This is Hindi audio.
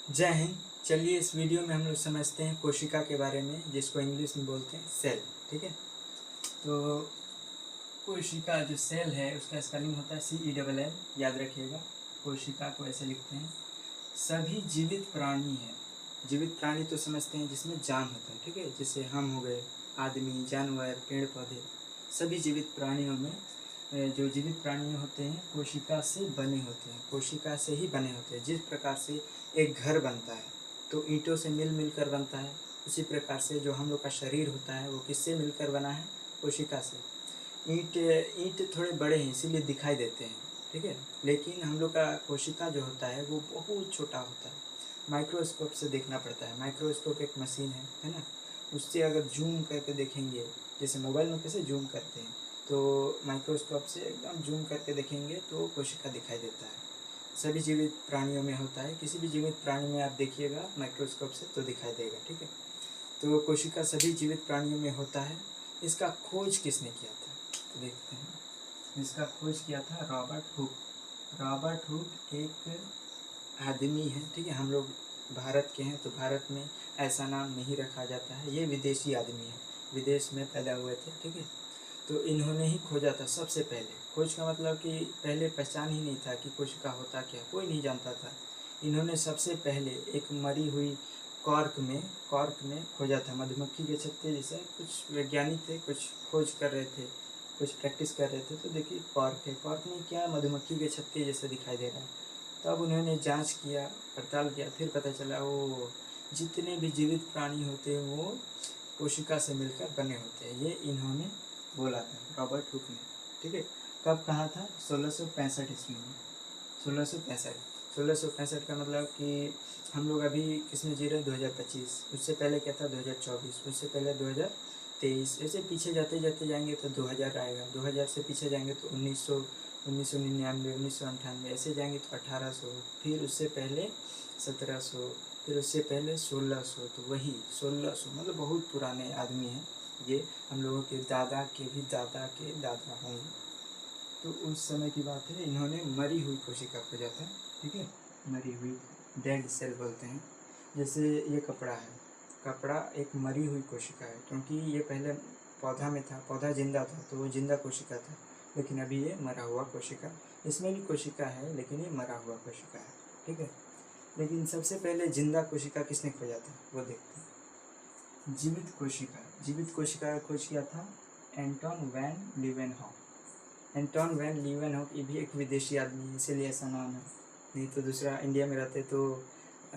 जय हिंद। चलिए इस वीडियो में हम लोग समझते हैं कोशिका के बारे में, जिसको इंग्लिश में बोलते हैं सेल। ठीक है, तो कोशिका जो सेल है उसका स्पेलिंग होता है CELL, याद रखिएगा। कोशिका को ऐसे लिखते हैं। सभी जीवित प्राणी है। जीवित प्राणी तो समझते हैं जिसमें जान होता है, ठीक है, जैसे हम हो गए, आदमी, जानवर, पेड़ पौधे। सभी जीवित प्राणियों में जो जीवित प्राणी होते हैं कोशिका से बने होते हैं, कोशिका से ही बने होते हैं। जिस प्रकार से एक घर बनता है तो ईंटों से मिल कर बनता है, उसी प्रकार से जो हम लोग का शरीर होता है वो किससे मिलकर बना है? कोशिका से। ईंट ईंट थोड़े बड़े हैं इसीलिए दिखाई देते हैं, ठीक है, लेकिन हम लोग का कोशिका जो होता है वो बहुत छोटा होता है। माइक्रोस्कोप से देखना पड़ता है। माइक्रोस्कोप एक मशीन है ना, उससे अगर जूम करके देखेंगे, जैसे मोबाइल में कैसे जूम करते हैं, तो माइक्रोस्कोप से एकदम जूम करके देखेंगे तो कोशिका दिखाई देता है। सभी जीवित प्राणियों में होता है। किसी भी जीवित प्राणी में आप देखिएगा माइक्रोस्कोप से तो दिखाई देगा, ठीक है। तो कोशिका सभी जीवित प्राणियों में होता है। इसका खोज किसने किया था? तो देखते हैं। इसका खोज किया था रॉबर्ट हुक। रॉबर्ट हुक एक आदमी है, ठीक है। हम लोग भारत के हैं तो भारत में ऐसा नाम नहीं रखा जाता है। ये विदेशी आदमी है, विदेश में पैदा हुए थे, ठीक है। तो इन्होंने ही खोजा था सबसे पहले। खोज का मतलब कि पहले पहचान ही नहीं था कि कोशिका होता क्या, कोई नहीं जानता था। इन्होंने सबसे पहले एक मरी हुई कॉर्क में खोजा था। मधुमक्खी के छत्ते जैसे कुछ वैज्ञानिक थे, कुछ खोज कर रहे थे, कुछ प्रैक्टिस कर रहे थे, तो देखिए कॉर्क है, कॉर्क में क्या मधुमक्खी के छत्ते जैसे दिखाई दे रहा है। तब उन्होंने जांच किया, पड़ताल किया, फिर पता चला वो जितने भी जीवित प्राणी होते हैं वो कोशिका से मिलकर बने होते हैं। ये इन्होंने बोला था, रॉबर्ट हुक ने, ठीक है। कब कहा था? 1665 ईस्वी में। 1665 का मतलब कि हम लोग अभी किस में जी रहे हैं? 2025। उससे पहले क्या था? 2024। उससे पहले 2023। ऐसे पीछे जाते जाते जाएंगे तो 2000 आएगा। 2000 से पीछे जाएंगे तो 1900, 1999, 1998, ऐसे जाएंगे तो 1800, फिर उससे पहले 1700, फिर उससे पहले 1600। तो वही 1600 मतलब बहुत पुराने आदमी हैं ये। हम लोगों के दादा के भी दादा के दादा होंगे। तो उस समय की बात है, इन्होंने मरी हुई कोशिका खोजा था, ठीक है। मरी हुई, डेड सेल बोलते हैं। जैसे ये कपड़ा है, कपड़ा एक मरी हुई कोशिका है, क्योंकि ये पहले पौधा में था, पौधा जिंदा था तो वो जिंदा कोशिका था, लेकिन अभी ये मरा हुआ कोशिका। इसमें भी कोशिका है लेकिन ये मरा हुआ कोशिका है, ठीक है। लेकिन सबसे पहले जिंदा कोशिका किसने खोजा था वो देखते हैं। जीवित कोशिका का खोज किया था Anton van Leeuwenhoek. Anton van Leeuwenhoek ये भी एक विदेशी आदमी है, इसीलिए ऐसा नाम है। नहीं तो दूसरा इंडिया में रहते तो